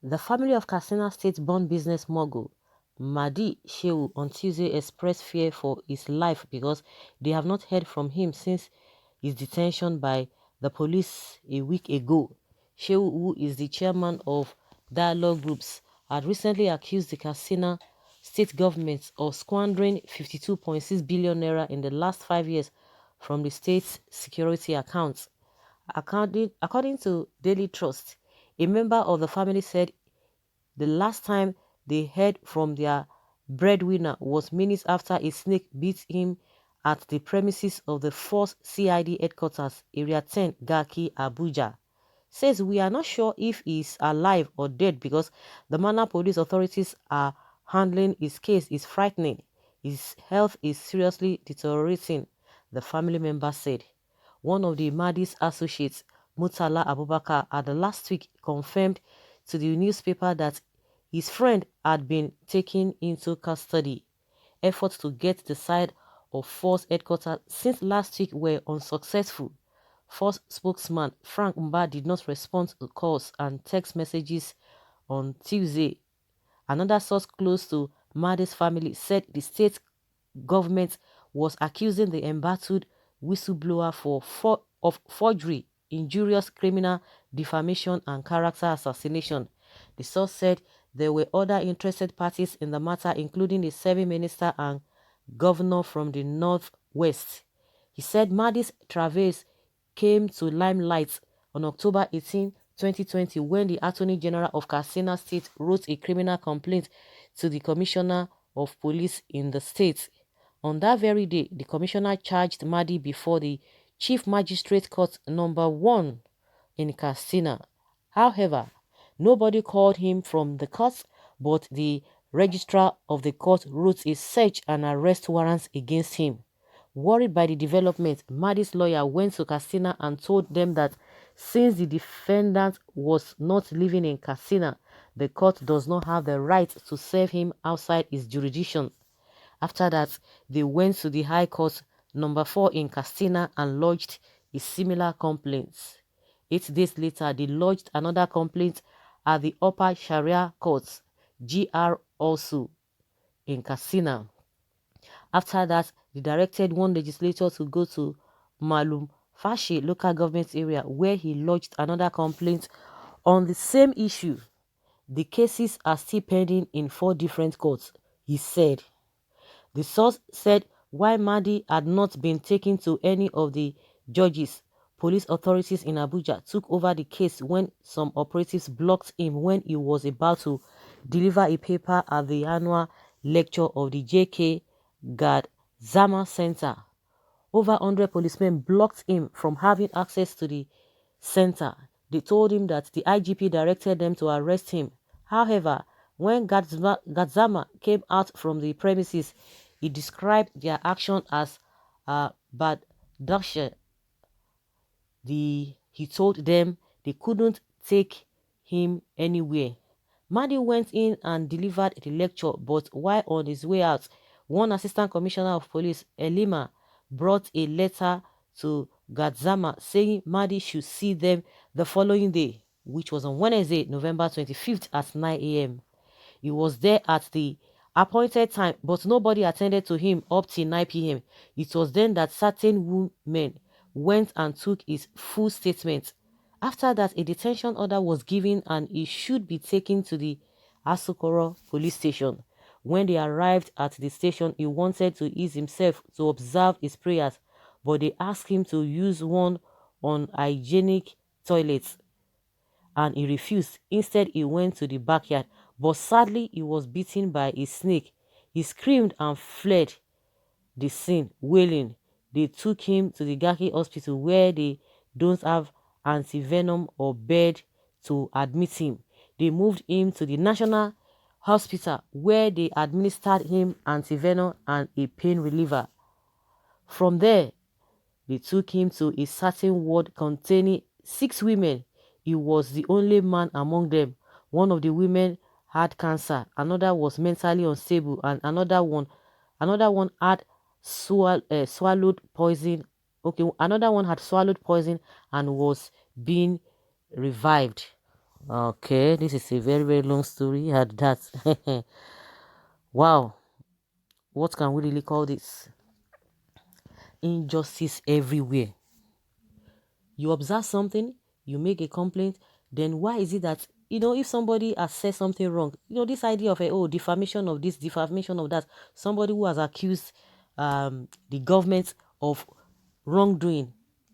The family of Katsina State-born business mogul Mahdi Shehu on Tuesday expressed fear for his life because they have not heard from him since his detention by the police a week ago. Shehu, who is the chairman of dialogue groups, had recently accused the Katsina state government of squandering 52.6 billion naira in the last 5 years from the state's security accounts. According to Daily Trust, a member of the family said the last time they heard from their breadwinner was minutes after a snake bit him at the premises of the 4th CID headquarters, Area 10, Garki, Abuja. Says we are not sure if he is alive or dead because the manner police authorities are handling his case is frightening. His health is seriously deteriorating, the family member said. One of the Mahdi's associates, Murtala Abubakar, had last week confirmed to the newspaper that his friend had been taken into custody. Efforts to get the side of Force headquarters since last week were unsuccessful. Force spokesman Frank Mba did not respond to calls and text messages on Tuesday. Another source close to Mahdi's family said the state government was accusing the embattled whistleblower of forgery, injurious criminal defamation and character assassination. The source said there were other interested parties in the matter, including the serving minister and governor from the northwest. He said Mahdi's travails came to limelight on October 18, 2020, when the Attorney General of Katsina State wrote a criminal complaint to the Commissioner of Police in the state. On that very day, the commissioner charged Mahdi before the Chief Magistrate Court number 1 in Katsina. However, nobody called him from the court, but the registrar of the court wrote a search and arrest warrants against him. Worried by the development, Mahdi's lawyer went to Katsina and told them that since the defendant was not living in Katsina, the court does not have the right to serve him outside its jurisdiction. After that, they went to the High Court number 4 in Katsina and lodged a similar complaint. 8 days later, they lodged another complaint at the Upper Sharia Court, GR also, in Katsina. After that, they directed one legislator to go to Malum Fashi local government area where he lodged another complaint on the same issue. The cases are still pending in 4 different courts, he said. The source said while Mahdi had not been taken to any of the judges, police authorities in Abuja took over the case when some operatives blocked him when he was about to deliver a paper at the annual lecture of the J.K. Gadzama Center. Over 100 policemen blocked him from having access to the center. They told him that the IGP directed them to arrest him. However, when Gadzama came out from the premises, he described their action as bad daksha. He told them they couldn't take him anywhere. Mahdi went in and delivered the lecture, but while on his way out, one assistant commissioner of police, Elima, brought a letter to Gadzama saying Mahdi should see them the following day, which was on Wednesday, November 25th at 9 a.m. He was there at the appointed time, but nobody attended to him up till 9 p.m. It was then that certain women went and took his full statement. After that, a detention order was given and he should be taken to the Asokoro police station. When they arrived at the station, he wanted to ease himself to observe his prayers, but they asked him to use one unhygienic toilet and he refused. Instead, he went to the backyard, but sadly, he was bitten by a snake. He screamed and fled the scene, wailing. They took him to the Gaki hospital where they don't have antivenom or bed to admit him. They moved him to the National Hospital where they administered him antivenom and a pain reliever. From there, they took him to a certain ward containing 6 women. He was the only man among them. One of the women had cancer, another was mentally unstable, and another one had swallowed poison. Okay, another one had swallowed poison and was being revived. Okay, this is a very, very long story. Had that. Wow, what can we really call this? Injustice everywhere. You observe something, you make a complaint, then why is it that, if somebody has said something wrong, this idea of defamation of this, defamation of that, somebody who has accused the government of wrongdoing.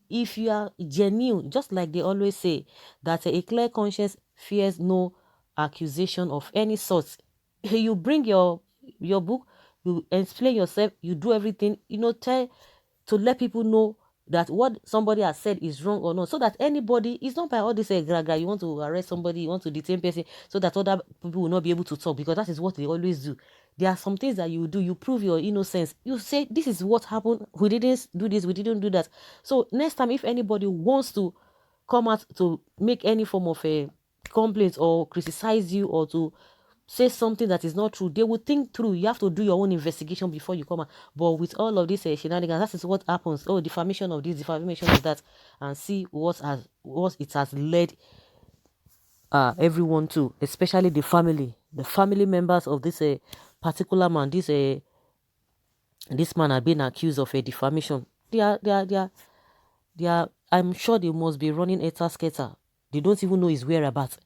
If you are genuine, just like they always say, that a clear conscience fears no accusation of any sort. You bring your book, you explain yourself, you do everything, tell to let people know that what somebody has said is wrong or not, so that anybody, it's not by all this gragra, you want to arrest somebody, you want to detain person, so that other people will not be able to talk, because that is what they always do. There are some things that you do, you prove your innocence, you say this is what happened, we didn't do this, we didn't do that. So next time, if anybody wants to come out to make any form of a complaint or criticize you or to say something that is not true, they will think through. You have to do your own investigation before you come out. But with all of this shenanigans, that is what happens. Oh, defamation of this, defamation of that, and see what it has led everyone to, especially the family members of this particular man. This man had been accused of a defamation. They are. I'm sure they must be running scatter. They don't even know his whereabouts.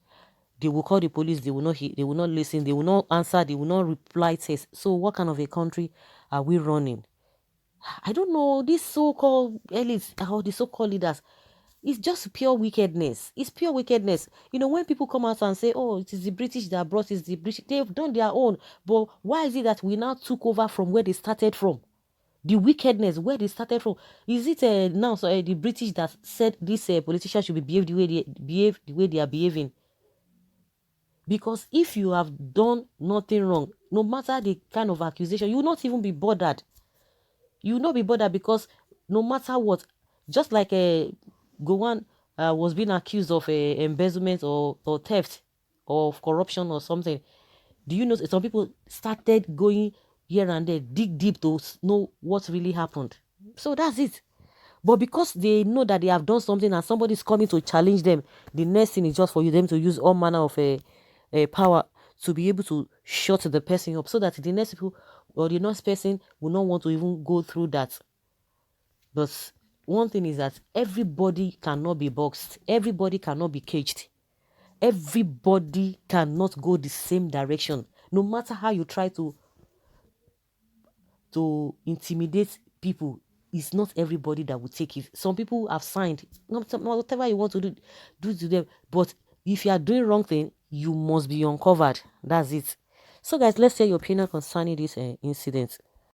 They will call the police, they will not hear, they will not listen, they will not answer, they will not reply text. So what kind of a country are we running? I don't know. This so-called elites or the so-called leaders, it's just pure wickedness. It's pure wickedness. When people come out and say, oh, it is the British that brought it, the British, they've done their own. But why is it that we now took over from where they started from? The wickedness, where they started from. Is it now the British that said this politicians should behave the way they are behaving? Because if you have done nothing wrong, no matter the kind of accusation, you will not even be bothered. You will not be bothered, because no matter what, just like Gowan was being accused of embezzlement or theft or corruption or something. Do you know some people started going here and there, dig deep to know what really happened? So that's it. But because they know that they have done something and somebody is coming to challenge them, the next thing is just for them to use all manner of power to be able to shut the person up, so that the next people or the next person will not want to even go through that. But one thing is that everybody cannot be boxed, everybody cannot be caged, everybody cannot go the same direction. No matter how you try to intimidate people, it's not everybody that will take it. Some people have signed, whatever you want to do to them. But if you are doing wrong thing, you must be uncovered. That's it. So guys, let's hear your opinion concerning this incident.